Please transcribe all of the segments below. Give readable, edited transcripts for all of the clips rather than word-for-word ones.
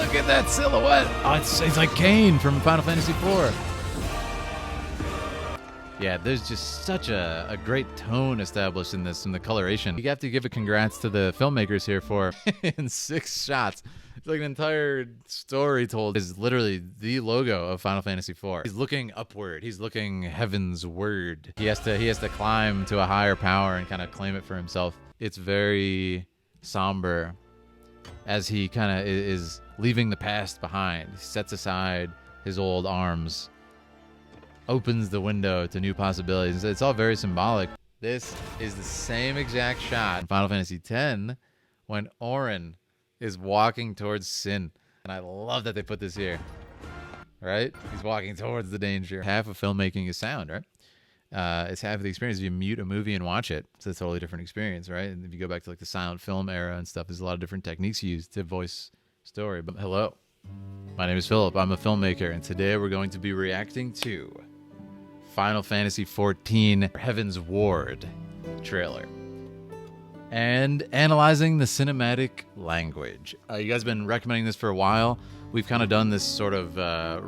Look at that silhouette. Oh, it's like Kane from Final Fantasy IV. Yeah, there's just such a great tone established in this, in the coloration. You have to give a congrats to the filmmakers here for in 6 shots. It's like an entire story told. Is literally the logo of Final Fantasy IV. He's looking upward. He's looking heavensward. He has to climb to a higher power and kind of claim it for himself. It's very somber as he kind of is leaving the past behind. He sets aside his old arms, opens the window to new possibilities. It's all very symbolic. This is the same exact shot in Final Fantasy X when Auron is walking towards Sin. And I love that they put this here, right? He's walking towards the danger. Half of filmmaking is sound, right? It's half of the experience. If you mute a movie and watch it, it's a totally different experience, right? And if you go back to like the silent film era and stuff, there's a lot of different techniques used to voice story. But hello, my name is Philip. I'm a filmmaker, and today we're going to be reacting to Final Fantasy XIV Heavensward trailer and analyzing the cinematic language. You guys have been recommending this for a while. We've kind of done this sort of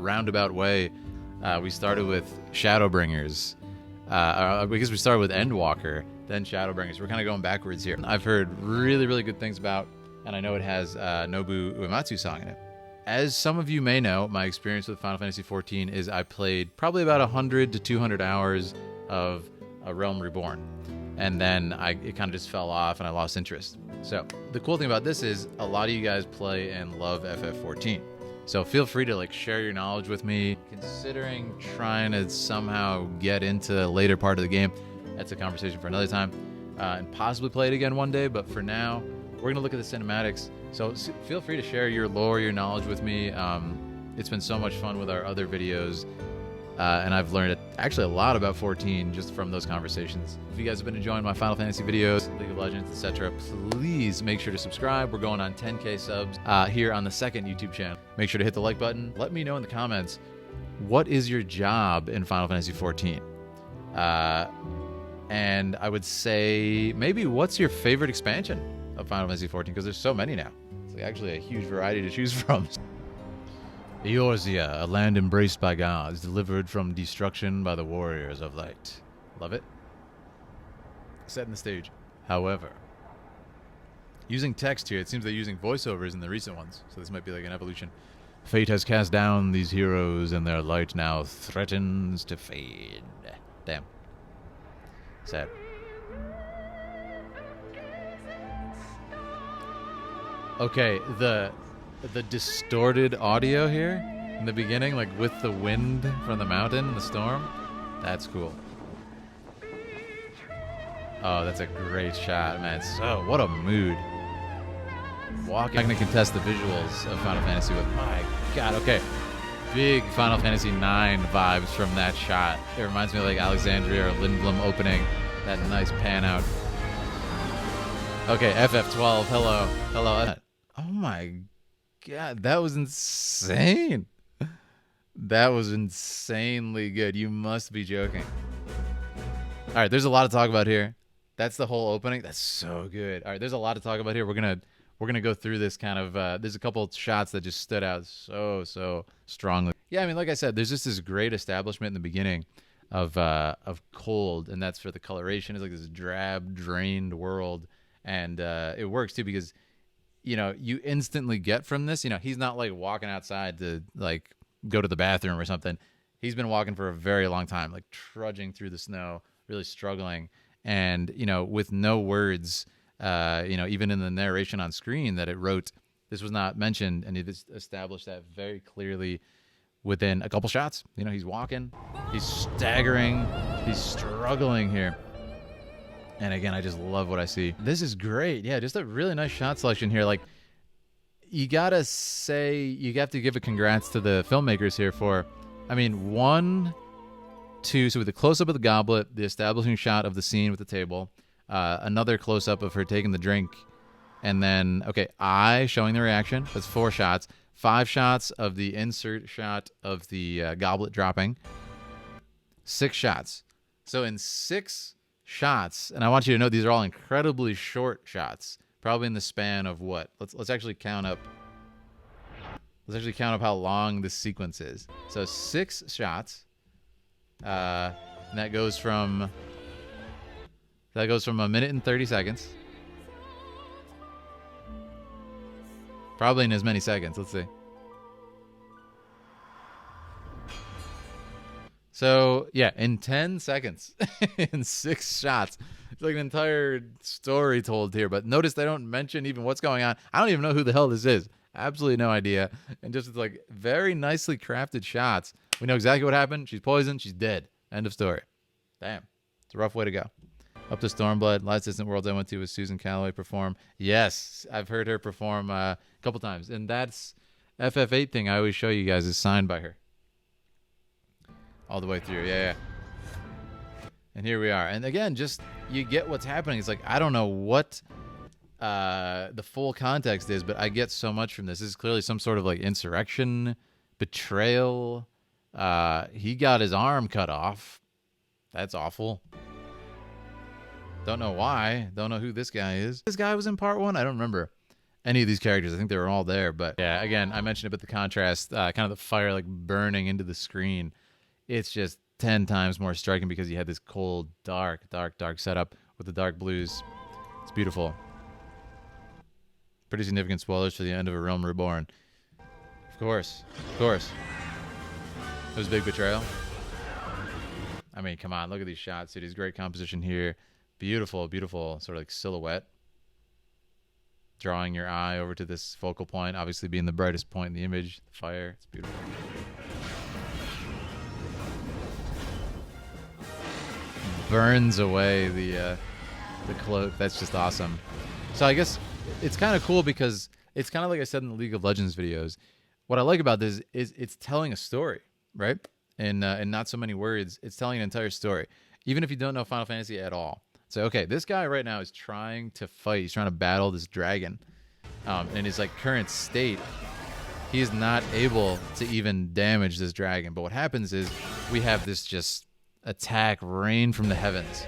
roundabout way. We started with Shadowbringers. Because we started with Endwalker, then Shadowbringers. We're kind of going backwards here. I've heard really, really good things about, and I know it has Nobu Uematsu song in it. As some of you may know, my experience with Final Fantasy XIV is I played probably about 100 to 200 hours of A Realm Reborn. And then it kind of just fell off and I lost interest. So the cool thing about this is a lot of you guys play and love FF14. So feel free to like share your knowledge with me. Considering trying to somehow get into the later part of the game, that's a conversation for another time, and possibly play it again one day. But for now, we're gonna look at the cinematics. So feel free to share your lore, your knowledge with me. It's been so much fun with our other videos, and I've learned actually a lot about 14 just from those conversations. If you guys have been enjoying my Final Fantasy videos, League of Legends, etc., please make sure to subscribe. We're going on 10K subs here on the second YouTube channel. Make sure to hit the like button. Let me know in the comments, what is your job in Final Fantasy XIV? And I would say maybe what's your favorite expansion of Final Fantasy XIV? Because there's so many now. It's like actually a huge variety to choose from. Eorzea, a land embraced by gods, delivered from destruction by the warriors of light. Love it. Setting the stage. However, using text here, it seems they're using voiceovers in the recent ones, so this might be like an evolution. Fate has cast down these heroes, and their light now threatens to fade. Damn. Sad. Okay, the distorted audio here in the beginning, like with the wind from the mountain, the storm, that's cool. Oh, that's a great shot, man. So, what a mood. Walking. I'm going to contest the visuals of Final Fantasy with, my God, okay. Big Final Fantasy IX vibes from that shot. It reminds me of like Alexandria or Lindblom opening, that nice pan out. Okay, FF12, hello, hello. Oh my God, that was insane. That was insanely good. You must be joking. All right, there's a lot to talk about here. That's the whole opening. That's so good. All right, there's a lot to talk about here. We're gonna go through this kind of. There's a couple of shots that just stood out so strongly. Yeah, I mean, like I said, there's just this great establishment in the beginning of cold, and that's for the coloration. It's like this drab, drained world, and it works too because, you know, you instantly get from this. You know, he's not like walking outside to like go to the bathroom or something. He's been walking for a very long time, like trudging through the snow, really struggling. And, you know, with no words, you know, even in the narration on screen that it wrote, this was not mentioned, and it established that very clearly within a couple shots. You know, he's walking, he's staggering, he's struggling here. And again, I just love what I see. This is great. Yeah, just a really nice shot selection here. Like, you gotta say, you have to give a congrats to the filmmakers here for, I mean, 1, 2, so with the close-up of the goblet, the establishing shot of the scene with the table, another close-up of her taking the drink, and then, okay, I showing the reaction. That's 4 shots. 5 shots of the insert shot of the goblet dropping. 6 shots. So in 6 shots, and I want you to know these are all incredibly short shots, probably in the span of what? Let's actually count up Let's actually count up how long this sequence is. So 6 shots. And that goes from a minute and 30 seconds. Probably in as many seconds. Let's see. So, yeah, in 10 seconds, in 6 shots. It's like an entire story told here. But notice they don't mention even what's going on. I don't even know who the hell this is. Absolutely no idea. And just like very nicely crafted shots. We know exactly what happened. She's poisoned. She's dead. End of story. Damn. It's a rough way to go. Up to Stormblood. Last Distant Worlds I went to was Susan Calloway perform. Yes, I've heard her perform a couple times. And that's FF8 thing I always show you guys is signed by her. All the way through. Yeah. And here we are. And again, just you get what's happening. It's like, I don't know what the full context is, but I get so much from this. This is clearly some sort of like insurrection, betrayal. He got his arm cut off. That's awful. Don't know why. Don't know who this guy is. This guy was in part 1. I don't remember any of these characters. I think they were all there. But yeah, again, I mentioned about the contrast, kind of the fire like burning into the screen. It's just 10 times more striking because you had this cold, dark setup with the dark blues. It's beautiful. Pretty significant spoilers for the end of A Realm Reborn. Of course. It was a big betrayal. I mean, come on, look at these shots, dude. His great composition here. Beautiful sort of like silhouette. Drawing your eye over to this focal point, obviously being the brightest point in the image. The fire, it's beautiful. Burns away the cloak. That's just awesome. So I guess it's kind of cool because it's kind of like I said in the League of Legends videos. What I like about this is it's telling a story, right? And not so many words. It's telling an entire story. Even if you don't know Final Fantasy at all. So, okay, this guy right now is trying to fight. He's trying to battle this dragon. In his like current state, he is not able to even damage this dragon. But what happens is we have this just attack rain from the heavens.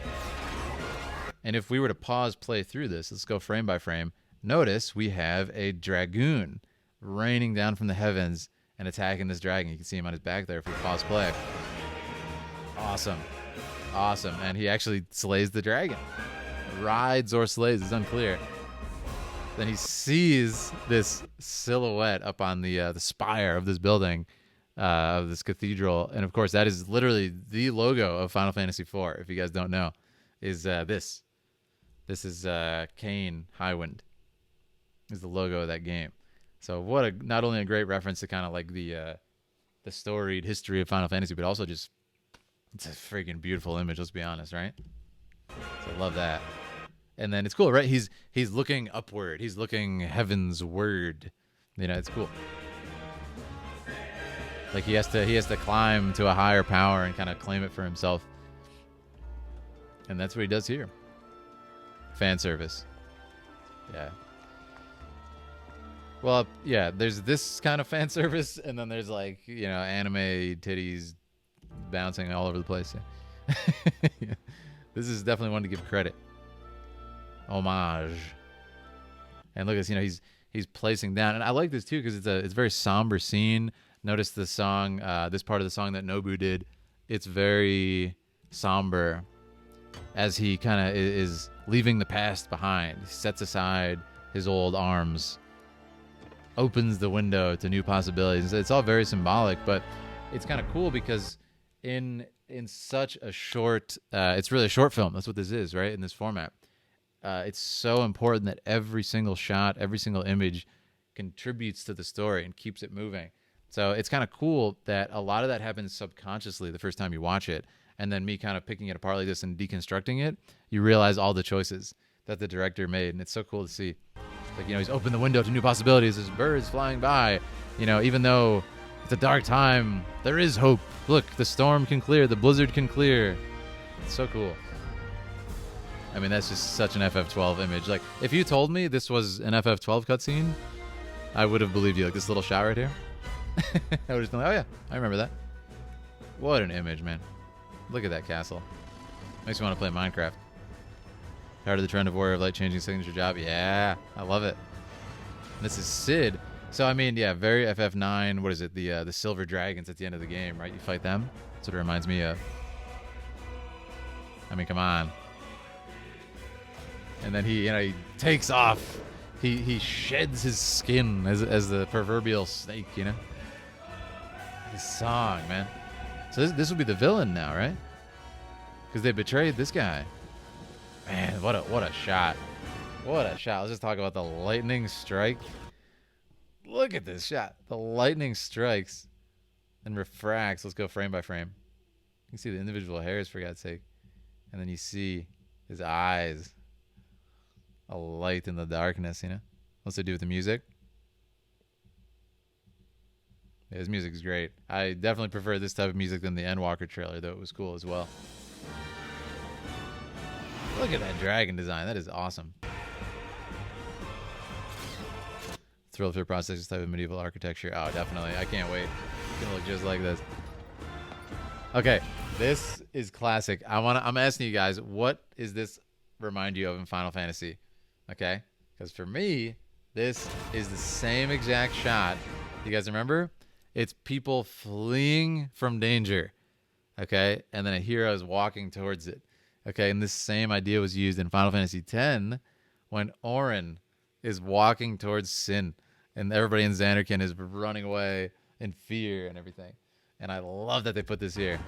And if we were to pause play through this, let's go frame by frame. Notice we have a dragoon raining down from the heavens and attacking this dragon. You can see him on his back there if we pause play. Awesome. And he actually slays the dragon. Rides or slays, it's unclear. Then he sees this silhouette up on the spire of this building, of this cathedral. And of course, that is literally the logo of Final Fantasy IV, if you guys don't know, is this. This is Cain Highwind, is the logo of that game. So not only a great reference to kind of like the storied history of Final Fantasy, but also just it's a freaking beautiful image. Let's be honest, right? So I love that. And then it's cool, right? He's looking upward. He's looking heavensward. You know, it's cool. Like he has to climb to a higher power and kind of claim it for himself. And that's what he does here. Fan service. Yeah. Well, yeah, there's this kind of fan service, and then there's like, you know, anime titties bouncing all over the place. Yeah. This is definitely one to give credit. Homage. And look at this, you know, he's placing down, and I like this too because it's a very somber scene. Notice the song, this part of the song that Nobu did. It's very somber as he kind of is leaving the past behind. He sets aside his old arms, opens the window to new possibilities. It's all very symbolic, but it's kind of cool because in such a short, it's really a short film. That's what this is, right? In this format. It's so important that every single shot, every single image contributes to the story and keeps it moving. So it's kind of cool that a lot of that happens subconsciously the first time you watch it. And then me kind of picking it apart like this and deconstructing it, you realize all the choices that the director made. And it's so cool to see. Like, you know, he's opened the window to new possibilities. There's birds flying by. You know, even though it's a dark time, there is hope. Look, the storm can clear. The blizzard can clear. It's so cool. I mean, that's just such an FF12 image. Like, if you told me this was an FF12 cutscene, I would have believed you. Like this little shot right here. I would just been like, oh yeah, I remember that. What an image, man. Look at that castle. Makes me want to play Minecraft. Heart of the Trend of Warrior of Light changing signature job. Yeah, I love it. And this is Sid. So I mean, yeah, very FF9. What is it? The silver dragons at the end of the game, right? You fight them. That's what it reminds me of. I mean, come on. And then he takes off. He sheds his skin as the proverbial snake, His song, man. So this will be the villain now, right? Because they betrayed this guy. Man, what a shot. What a shot. Let's just talk about the lightning strike. Look at this shot. The lightning strikes and refracts. Let's go frame by frame. You can see the individual hairs, for God's sake. And then you see his eyes. A light in the darkness, What's it do with the music? Yeah, his music's great. I definitely prefer this type of music than the Endwalker trailer, though it was cool as well. Look at that dragon design. That is awesome. Thrilled for process this type of medieval architecture. Oh, definitely. I can't wait. It's gonna look just like this. Okay, this is classic. I'm asking you guys, what is this remind you of in Final Fantasy? Okay, because for me, this is the same exact shot. You guys remember? It's people fleeing from danger. Okay, and then a hero is walking towards it. Okay, and this same idea was used in Final Fantasy X when Auron is walking towards Sin, and everybody in Xanarkand is running away in fear and everything. And I love that they put this here.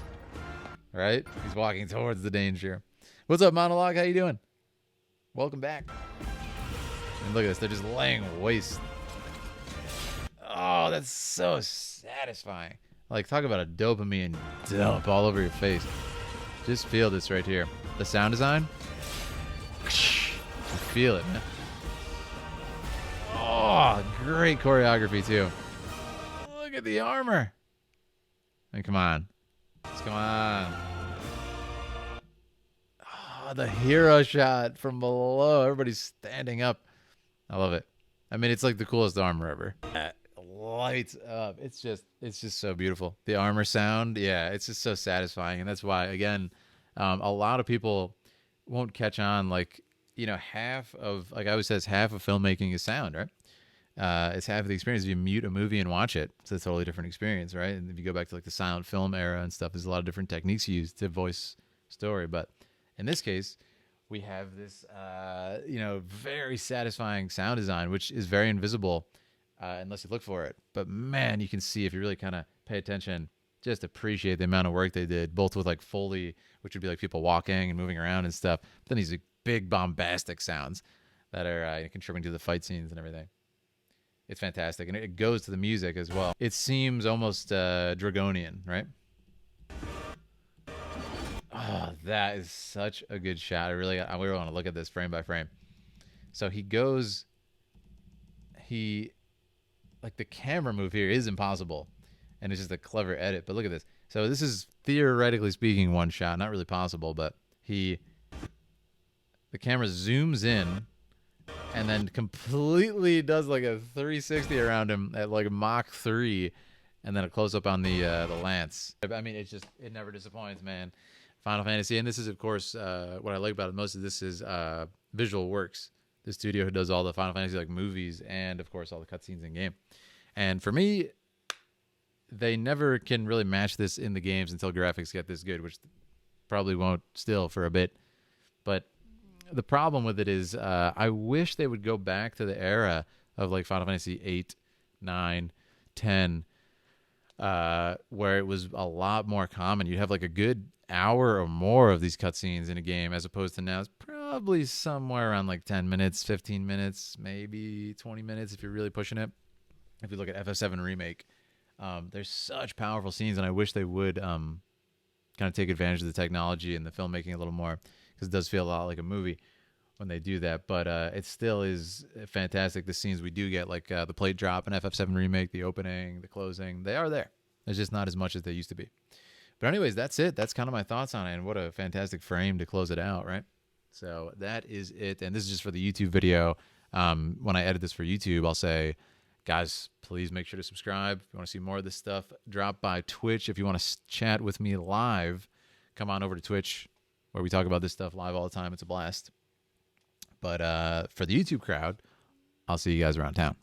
Right? He's walking towards the danger. What's up, Monologue? How you doing? Welcome back. And look at this. They're just laying waste. Oh, that's so satisfying. Like, talk about a dopamine dump all over your face. Just feel this right here. The sound design. You feel it, man. Oh, great choreography, too. Look at the armor. And come on. Just come on. Oh, the hero shot from below. Everybody's standing up. I love it. I mean, it's like the coolest armor ever. Lights up. It's just so beautiful. The armor sound, yeah, it's just so satisfying. And that's why, again, a lot of people won't catch on. Like, half of, like I always says, half of filmmaking is sound, right? It's half of the experience. If you mute a movie and watch it, it's a totally different experience, right? And if you go back to like the silent film era and stuff, there's a lot of different techniques used to voice story. But in this case, we have this, very satisfying sound design, which is very invisible unless you look for it. But man, you can see if you really kind of pay attention, just appreciate the amount of work they did, both with like Foley, which would be like people walking and moving around and stuff. But then these like, big bombastic sounds that are contributing to the fight scenes and everything. It's fantastic. And it goes to the music as well. It seems almost Dragonian, right? Oh, that is such a good shot. I really want to look at this frame by frame. So he goes, like the camera move here is impossible. And it's just a clever edit. But look at this. So this is theoretically speaking one shot. Not really possible, but the camera zooms in and then completely does like a 360 around him at like Mach 3, and then a close up on the lance. I mean, it never disappoints, man. Final Fantasy, and this is of course what I like about it most. Of this is Visual Works, the studio who does all the Final Fantasy like movies and of course all the cutscenes in game. And for me, they never can really match this in the games until graphics get this good, which probably won't still for a bit. But the problem with it is I wish they would go back to the era of like Final Fantasy 8, 9, 10, where it was a lot more common. You'd have like a good hour or more of these cutscenes in a game, as opposed to now it's probably somewhere around like 10 minutes, 15 minutes, maybe 20 minutes if you're really pushing it. If you look at FF7 Remake, there's such powerful scenes, and I wish they would kind of take advantage of the technology and the filmmaking a little more, because it does feel a lot like a movie when they do that. But it still is fantastic. The scenes we do get, like the plate drop in FF7 Remake, the opening, the closing, they are there. There's just not as much as they used to be. But anyways, that's it. That's kind of my thoughts on it, and what a fantastic frame to close it out, right? So that is it. And this is just for the YouTube video. When I edit this for YouTube, I'll say, guys, please make sure to subscribe. If you want to see more of this stuff, drop by Twitch. If you want to chat with me live, come on over to Twitch, where we talk about this stuff live all the time. It's a blast. But for the YouTube crowd, I'll see you guys around town.